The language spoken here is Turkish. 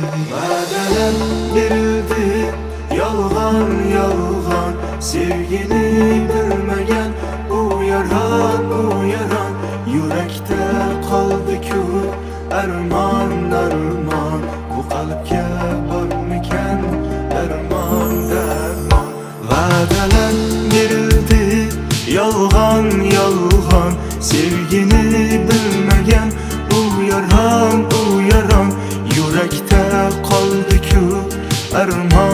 Va'dalar berildi, yolg'on yolg'on, sevgini bilmagan u yaron yurakda qoldi-ku armon armon, bu qalbga bormikan armon darmon. Va'dalar berildi, yolg'on yolg'on, sevgini bilmagan u yaron yurakda qoldi-ku armon